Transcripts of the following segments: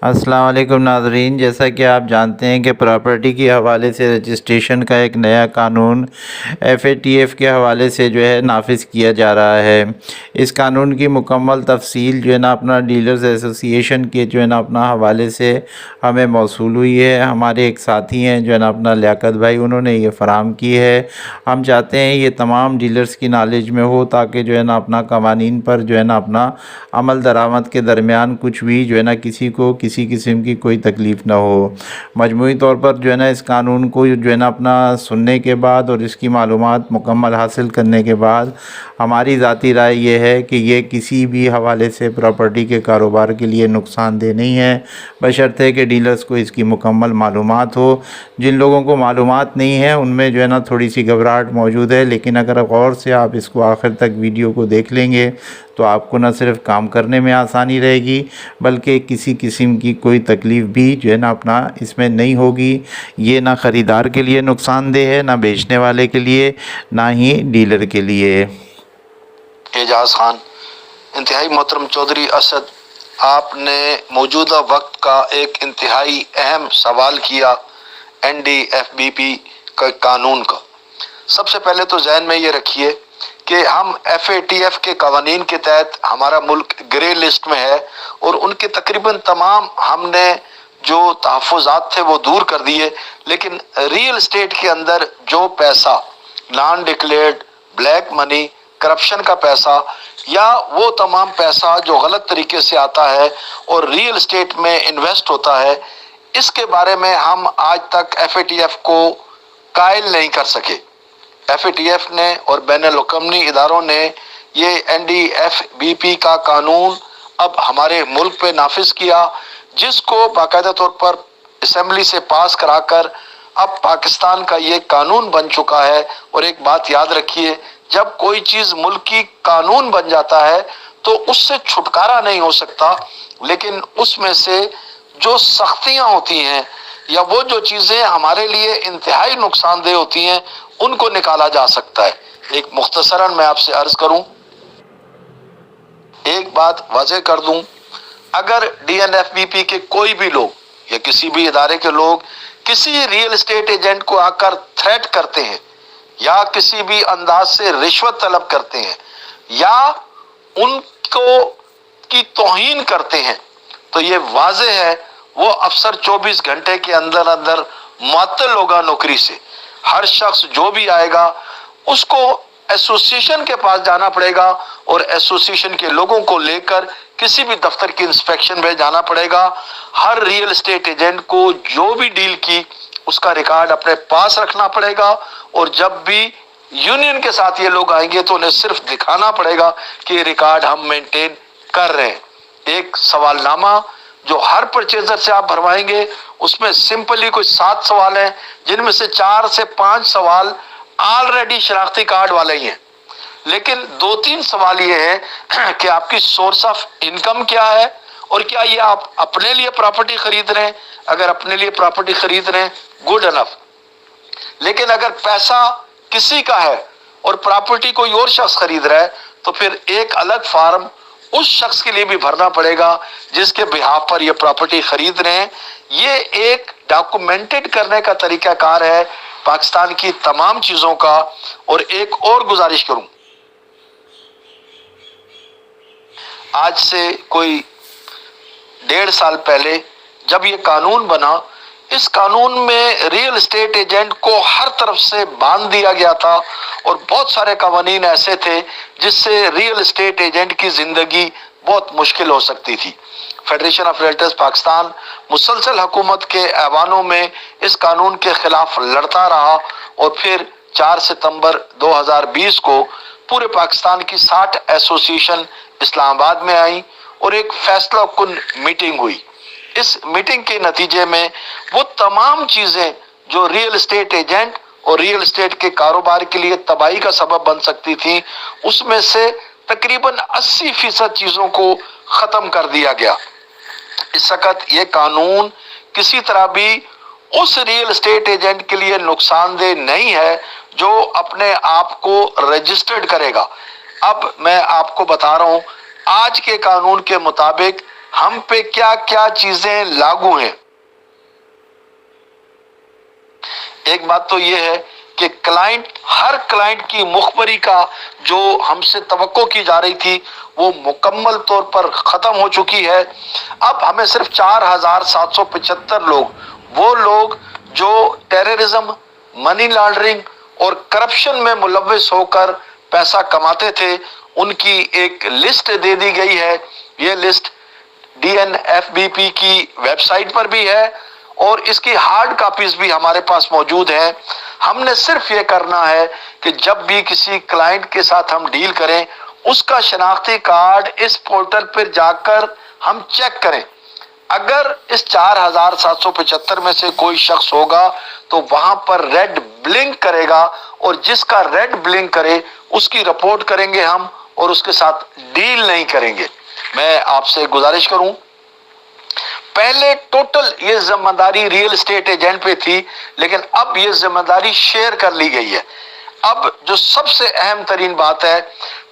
السلام علیکم ناظرین، جیسا کہ آپ جانتے ہیں کہ پراپرٹی کے حوالے سے رجسٹریشن کا ایک نیا قانون FATF کے حوالے سے جو ہے نافذ کیا جا رہا ہے۔ اس قانون کی مکمل تفصیل جو ہے نا اپنا ڈیلرز ایسوسی ایشن کے جو ہے نا اپنا حوالے سے ہمیں موصول ہوئی ہے۔ ہمارے ایک ساتھی ہیں جو ہے نا اپنا لیاقت بھائی، انہوں نے یہ فراہم کی ہے۔ ہم چاہتے ہیں یہ تمام ڈیلرز کی نالج میں ہو تاکہ جو ہے نا اپنا قوانین پر جو ہے نا اپنا عمل درآمد کے درمیان کچھ بھی جو ہے نا کسی کو کسی قسم کی کوئی تکلیف نہ ہو۔ مجموعی طور پر جو ہے نا اس قانون کو جو ہے نا اپنا سننے کے بعد اور اس کی معلومات مکمل حاصل کرنے کے بعد ہماری ذاتی رائے یہ ہے کہ یہ کسی بھی حوالے سے پراپرٹی کے کاروبار کے لیے نقصان دہ نہیں ہے، بشرطے کہ ڈیلرز کو اس کی مکمل معلومات ہو۔ جن لوگوں کو معلومات نہیں ہے ان میں جو ہے نا تھوڑی سی گھبراہٹ موجود ہے، لیکن اگر غور سے آپ اس کو آخر تک ویڈیو کو دیکھ لیں گے تو آپ کو نہ صرف کام کرنے میں آسانی رہے گی بلکہ کسی قسم کی کوئی تکلیف بھی جو ہے نا اپنا اس میں نہیں ہوگی۔ یہ نہ خریدار کے لیے نقصان دہ ہے، نہ بیچنے والے کے لیے، نہ ہی ڈیلر کے لیے۔ اعجاز خان، انتہائی محترم چودھری اسد، آپ نے موجودہ وقت کا ایک انتہائی اہم سوال کیا NDFBP کا قانون کا۔ سب سے پہلے تو ذہن میں یہ رکھیے کہ ہم FATF کے قوانین کے تحت ہمارا ملک گرے لسٹ میں ہے، اور ان کے تقریباً تمام ہم نے جو تحفظات تھے وہ دور کر دیے، لیکن ریئل اسٹیٹ کے اندر جو پیسہ نان ڈکلیئرڈ بلیک منی، کرپشن کا پیسہ، یا وہ تمام پیسہ جو غلط طریقے سے آتا ہے اور ریئل اسٹیٹ میں انویسٹ ہوتا ہے، اس کے بارے میں ہم آج تک FATF کو قائل نہیں کر سکے۔ FATF نے اور بین الاقوامی اداروں نے یہ NDFBP کا قانون اب ہمارے ملک پہ نافذ کیا، جس کو باقاعدہ طور پر اسمبلی سے پاس کرا کر اب پاکستان کا یہ قانون بن چکا ہے۔ اور ایک بات یاد رکھیے، جب کوئی چیز ملکی قانون بن جاتا ہے تو اس سے چھٹکارا نہیں ہو سکتا، لیکن اس میں سے جو سختیاں ہوتی ہیں یا وہ جو چیزیں ہمارے لیے انتہائی نقصان دہ ہوتی ہیں ان کو نکالا جا سکتا ہے۔ ایک مختصراً میں آپ سے عرض کروں، ایک بات واضح کر دوں، اگر DNFBP کے کوئی بھی لوگ یا کسی بھی ادارے کے لوگ کسی ریئل اسٹیٹ ایجنٹ کو آ کر تھریٹ کرتے ہیں یا کسی بھی انداز سے رشوت طلب کرتے ہیں یا ان کو کی توہین کرتے ہیں، تو یہ واضح ہے وہ افسر 24 گھنٹے کے اندر اندر معطل ہوگا نوکری سے۔ ہر شخص جو بھی آئے گا اس کو ایسوسیشن کے پاس جانا پڑے گا، اور ایسوسیشن کے لوگوں کو لے کر کسی بھی دفتر کی انسپیکشن پہ جانا پڑے گا۔ ہر ریئل اسٹیٹ ایجنٹ کو جو بھی ڈیل کی اس کا ریکارڈ اپنے پاس رکھنا پڑے گا، اور جب بھی یونین کے ساتھ یہ لوگ آئیں گے تو انہیں صرف دکھانا پڑے گا کہ یہ ریکارڈ ہم مینٹین کر رہے ہیں۔ ایک سوال نامہ جو ہر پرچیزر سے آپ بھروائیں گے، اس میں سمپلی کوئی 7 سوال ہیں، جن میں سے 4 سے 5 سوال آلریڈی شناختی کارڈ والے ہی ہیں، لیکن 2-3 سوال یہ ہے کہ آپ کی سورس آف انکم کیا ہے، اور کیا یہ آپ اپنے لیے پراپرٹی خرید رہے ہیں؟ اگر اپنے لیے پراپرٹی خرید رہے ہیں، گڈ انف، لیکن اگر پیسہ کسی کا ہے اور پراپرٹی کوئی اور شخص خرید رہا ہے تو پھر ایک الگ فارم اس شخص کے لیے بھی بھرنا پڑے گا جس کے بہاف پر یہ پراپرٹی خرید رہے ہیں۔ یہ ایک ڈاکومنٹڈ کرنے کا طریقہ کار ہے پاکستان کی تمام چیزوں کا۔ اور ایک اور گزارش کروں، آج سے کوئی 1.5 سال پہلے جب یہ قانون بنا، اس قانون میں ریئل اسٹیٹ ایجنٹ کو ہر طرف سے باندھ دیا گیا تھا، اور بہت سارے قوانین ایسے تھے جس سے ریئل اسٹیٹ ایجنٹ کی زندگی بہت مشکل ہو سکتی تھی۔ فیڈریشن آف ریئلٹرز پاکستان مسلسل حکومت کے ایوانوں میں اس قانون کے خلاف لڑتا رہا، اور پھر 4 ستمبر 2020 کو پورے پاکستان کی 60 ایسوسیشن اسلام آباد میں آئیں اور ایک فیصلہ کن میٹنگ ہوئی۔ اس میٹنگ کے نتیجے میں وہ تمام چیزیں جو ریئل اسٹیٹ ایجنٹ اور ریئل اسٹیٹ کے کاروبار کے لیے تباہی کا سبب بن سکتی تھی، اس میں سے تقریباً 80% چیزوں کو ختم کر دیا گیا۔ اس وقت یہ قانون کسی طرح بھی اس ریئل اسٹیٹ ایجنٹ کے لیے نقصان دہ نہیں ہے جو اپنے آپ کو رجسٹرڈ کرے گا۔ اب میں آپ کو بتا رہا ہوں، آج کے قانون کے مطابق ہم پہ کیا کیا چیزیں لاگو ہیں۔ ایک بات تو یہ ہے کہ ہر کلائنٹ کی مخبری کا جو ہم سے توقع کی جا رہی تھی وہ مکمل طور پر ختم ہو چکی ہے۔ اب ہمیں صرف 4775 لوگ، وہ لوگ جو ٹیررزم، منی لانڈرنگ اور کرپشن میں ملوث ہو کر پیسہ کماتے تھے، ان کی ایک لسٹ دے دی گئی ہے۔ یہ لسٹ DNFBP کی ویب سائٹ پر بھی ہے اور اس کی ہارڈ کاپیز بھی ہمارے پاس موجود ہیں۔ ہم نے صرف یہ کرنا ہے کہ جب بھی کسی کلائنٹ کے ساتھ ہم ڈیل کریں، اس کا شناختی کارڈ اس پورٹل پر جا کر ہم چیک کریں۔ اگر اس 4775 میں سے کوئی شخص ہوگا تو وہاں پر ریڈ بلنک کرے گا، اور جس کا ریڈ بلنک کرے اس کی رپورٹ کریں گے ہم، اور اس کے ساتھ ڈیل نہیں کریں گے۔ میں آپ سے گزارش کروں، پہلے ٹوٹل یہ ذمہ داری ریئل اسٹیٹ ایجنٹ پہ تھی، لیکن اب یہ ذمہ داری شیئر کر لی گئی ہے۔ اب جو سب سے اہم ترین بات ہے،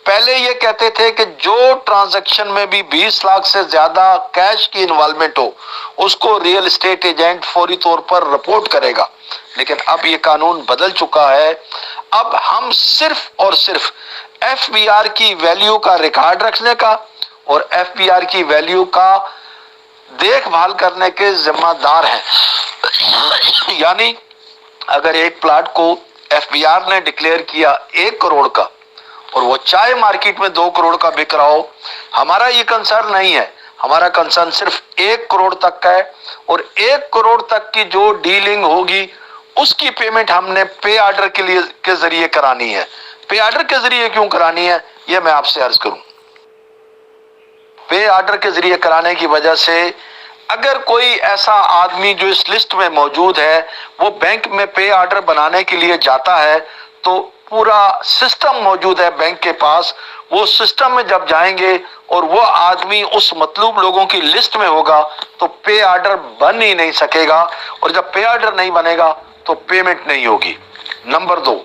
پہلے یہ کہتے تھے کہ جو ٹرانزیکشن میں بھی 20 لاکھ سے زیادہ کیش کی انوالومنٹ ہو اس کو ریئل اسٹیٹ ایجنٹ فوری طور پر رپورٹ کرے گا، لیکن اب یہ قانون بدل چکا ہے۔ اب ہم صرف اور صرف FBR کی ویلیو کا ریکارڈ رکھنے کا اور FBR کی ویلیو کا دیکھ بھال کرنے کے ذمہ دار ہیں۔ یعنی اگر ایک پلاٹ کو FBR نے ڈکلیئر کیا 1 کروڑ کا اور وہ چاہے مارکیٹ میں 2 کروڑ کا بک رہا ہو، ہمارا یہ کنسرن نہیں ہے۔ ہمارا کنسرن صرف 1 کروڑ تک کا ہے، اور 1 کروڑ تک کی جو ڈیلنگ ہوگی اس کی پیمنٹ ہم نے پے آرڈر کے ذریعے کرانی ہے۔ پے آرڈر کے ذریعے کیوں کرانی ہے یہ میں آپ سے عرض کروں۔ پے آرڈر کے ذریعے کرانے کی وجہ سے اگر کوئی ایسا آدمی جو اس لسٹ میں موجود ہے وہ بینک میں پے آرڈر بنانے کے لیے جاتا ہے تو پورا سسٹم موجود ہے بینک کے پاس، وہ سسٹم میں جب جائیں گے اور وہ آدمی اس مطلوب لوگوں کی لسٹ میں ہوگا تو پے آرڈر بن ہی نہیں سکے گا، اور جب پے آرڈر نہیں بنے گا تو پیمنٹ نہیں ہوگی۔ نمبر 2،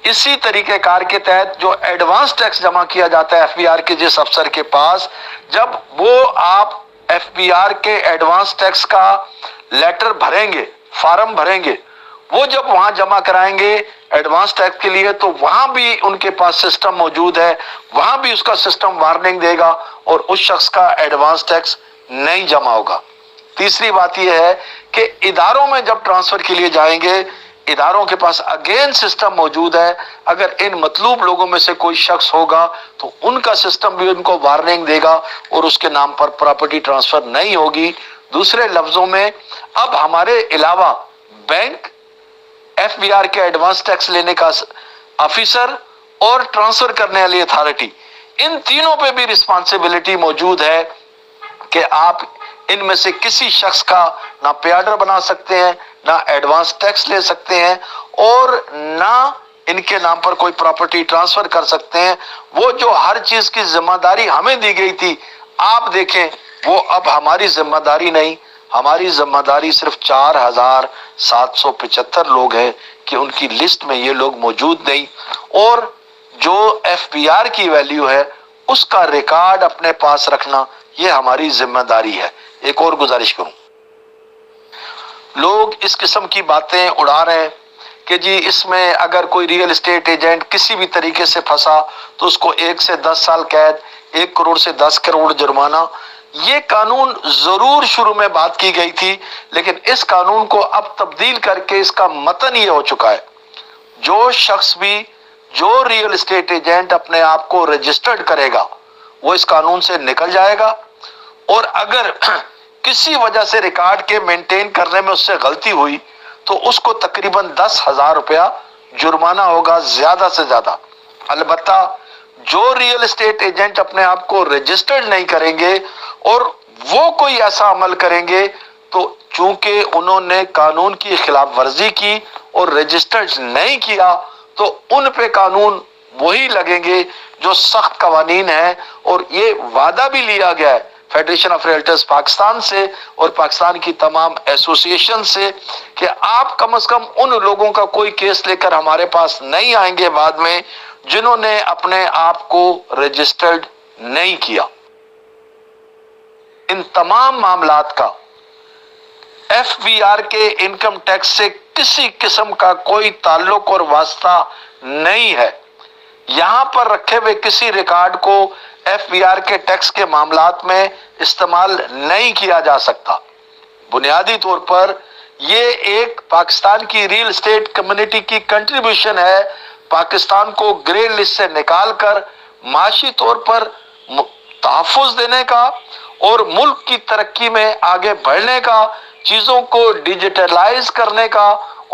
اسی طریقہ کار کے تحت جو ایڈوانس ٹیکس جمع کیا جاتا ہے FBR کے جس افسر کے پاس، جب وہ آپ FBR کے ایڈوانس ٹیکس کا لیٹر بھریں گے، فارم بھریں گے، وہ جب وہاں جمع کرائیں گے ایڈوانس ٹیکس کے لیے تو وہاں بھی ان کے پاس سسٹم موجود ہے، وہاں بھی اس کا سسٹم وارننگ دے گا اور اس شخص کا ایڈوانس ٹیکس نہیں جمع ہوگا۔ تیسری بات یہ ہے کہ اداروں میں جب ٹرانسفر کے لیے جائیں گے، اداروں کے پاس اگین سسٹم موجود ہے، اگر ان مطلوب لوگوں میں سے کوئی شخص ہوگا تو ان کا سسٹم بھی ان کو وارننگ دے گا اور اس کے نام پر پراپرٹی ٹرانسفر نہیں ہوگی۔ دوسرے لفظوں میں اب ہمارے علاوہ بینک، FBR کے ایڈوانس ٹیکس لینے کا آفیسر اور ٹرانسفر کرنے والی اتھارٹی، ان تینوں پہ بھی رسپانسبلٹی موجود ہے کہ آپ ان میں سے کسی شخص کا نہ پے آرڈر بنا سکتے ہیں، نہ ایڈوانس ٹیکس لے سکتے ہیں، اور نہ ان کے نام پر کوئی پراپرٹی ٹرانسفر کر سکتے ہیں۔ وہ جو ہر چیز کی ذمہ داری ہمیں دی گئی تھی، آپ دیکھیں وہ اب ہماری ذمہ داری نہیں، ہماری ذمہ داری صرف 4775 لوگ ہیں کہ ان کی لسٹ میں یہ لوگ موجود نہیں، اور جو FBR کی ویلیو ہے اس کا ریکارڈ اپنے پاس رکھنا یہ ہماری ذمہ داری ہے۔ ایک اور گزارش کروں، لوگ اس قسم کی باتیں اڑا رہے ہیں کہ جی اس میں اگر کوئی ریئل اسٹیٹ ایجنٹ کسی بھی طریقے سے پھنسا تو اس کو 1 سے 10 سال قید، 1 کروڑ سے 10 کروڑ جرمانہ۔ یہ قانون ضرور شروع میں بات کی گئی تھی، لیکن اس قانون کو اب تبدیل کر کے اس کا متن یہ ہو چکا ہے، جو شخص بھی جو ریئل اسٹیٹ ایجنٹ اپنے آپ کو رجسٹرڈ کرے گا وہ اس قانون سے نکل جائے گا، اور اگر کسی وجہ سے ریکارڈ کے مینٹین کرنے میں اس سے غلطی ہوئی تو اس کو تقریباً 10,000 روپیہ جرمانہ ہوگا زیادہ سے زیادہ۔ البتہ جو ریئل اسٹیٹ ایجنٹ اپنے آپ کو رجسٹرڈ نہیں کریں گے اور وہ کوئی ایسا عمل کریں گے تو چونکہ انہوں نے قانون کی خلاف ورزی کی اور رجسٹرڈ نہیں کیا تو ان پہ قانون وہی لگیں گے جو سخت قوانین ہیں، اور یہ وعدہ بھی لیا گیا ہے فیڈریشن آف ریئلٹرز پاکستان سے اور پاکستان کی تمام ایسوسیشن سے کہ آپ کم از کم ان لوگوں کا کوئی کیس لے کر ہمارے پاس نہیں آئیں گے بعد میں جنہوں نے اپنے آپ کو رجسٹرڈ نہیں کیا۔ ان تمام معاملات کا FBR کے انکم ٹیکس سے کسی قسم کا کوئی تعلق اور واسطہ نہیں ہے۔ یہاں پر رکھے ہوئے کسی ریکارڈ کو FBR کے ٹیکس کے معاملات میں استعمال نہیں کیا جا سکتا۔ بنیادی طور پر یہ ایک پاکستان کی ریل اسٹیٹ کمیونٹی کی کنٹریبیوشن ہے، پاکستان کو گرے لسٹ سے نکال کر معاشی طور پر تحفظ دینے کا اور ملک کی ترقی میں آگے بڑھنے کا، چیزوں کو ڈیجیٹلائز کرنے کا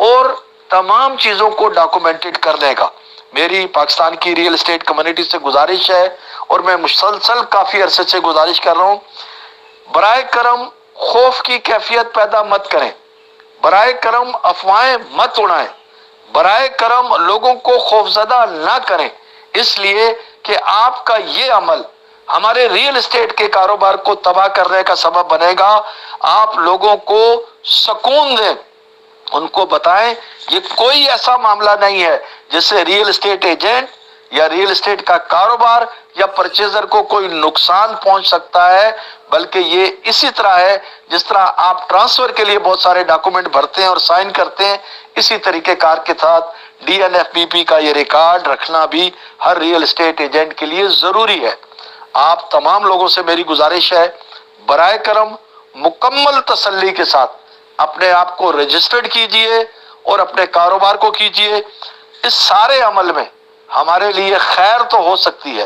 اور تمام چیزوں کو ڈاکومنٹڈ کرنے کا۔ میری پاکستان کی ریل اسٹیٹ کمیونٹی سے گزارش ہے اور میں مسلسل کافی عرصے سے گزارش کر رہا ہوں، برائے کرم خوف کی کیفیت پیدا مت کریں، برائے کرم افواہیں مت اڑائیں، برائے کرم لوگوں کو خوفزدہ نہ کریں، اس لیے کہ آپ کا یہ عمل ہمارے ریل اسٹیٹ کے کاروبار کو تباہ کرنے کا سبب بنے گا۔ آپ لوگوں کو سکون دیں، ان کو بتائیں یہ کوئی ایسا معاملہ نہیں ہے جس سے ریل اسٹیٹ ایجنٹ یا ریل اسٹیٹ کا کاروبار یا پرچیزر کو کوئی نقصان پہنچ سکتا ہے، بلکہ یہ اسی طرح ہے جس طرح آپ ٹرانسفر کے لیے بہت سارے ڈاکومنٹ بھرتے ہیں اور سائن کرتے ہیں، اسی طریقہ کار کے ساتھ DNFBP کا یہ ریکارڈ رکھنا بھی ہر ریل اسٹیٹ ایجنٹ کے لیے ضروری ہے۔ آپ تمام لوگوں سے میری گزارش ہے، برائے کرم مکمل تسلی کے ساتھ اپنے آپ کو رجسٹرڈ کیجئے اور اپنے کاروبار کو کیجئے۔ اس سارے عمل میں ہمارے لیے خیر تو ہو سکتی ہے،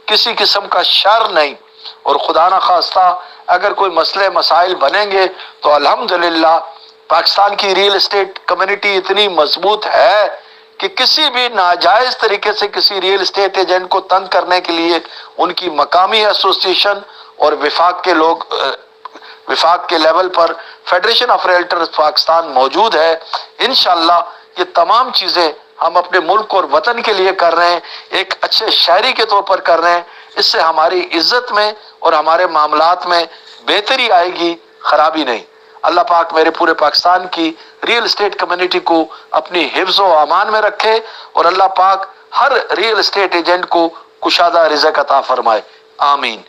کسی قسم کا شر نہیں، اور خدا نہ خواستہ اگر کوئی مسئلے مسائل بنیں گے تو الحمدللہ پاکستان کی ریل اسٹیٹ کمیونٹی اتنی مضبوط ہے کہ کسی بھی ناجائز طریقے سے کسی ریل اسٹیٹ ایجنٹ کو تنگ کرنے کے لیے ان کی مقامی ایسوسیشن اور وفاق کے لیول پر فیڈریشن آف ریلٹرز پاکستان موجود ہے۔ انشاءاللہ یہ تمام چیزیں ہم اپنے ملک اور وطن کے لیے کر رہے ہیں، ایک اچھے شہری کے طور پر کر رہے ہیں، اس سے ہماری عزت میں اور ہمارے معاملات میں بہتری آئے گی، خرابی نہیں۔ اللہ پاک میرے پورے پاکستان کی ریل اسٹیٹ کمیونٹی کو اپنی حفظ و امان میں رکھے، اور اللہ پاک ہر ریل اسٹیٹ ایجنٹ کو کشادہ رزق عطا فرمائے، آمین۔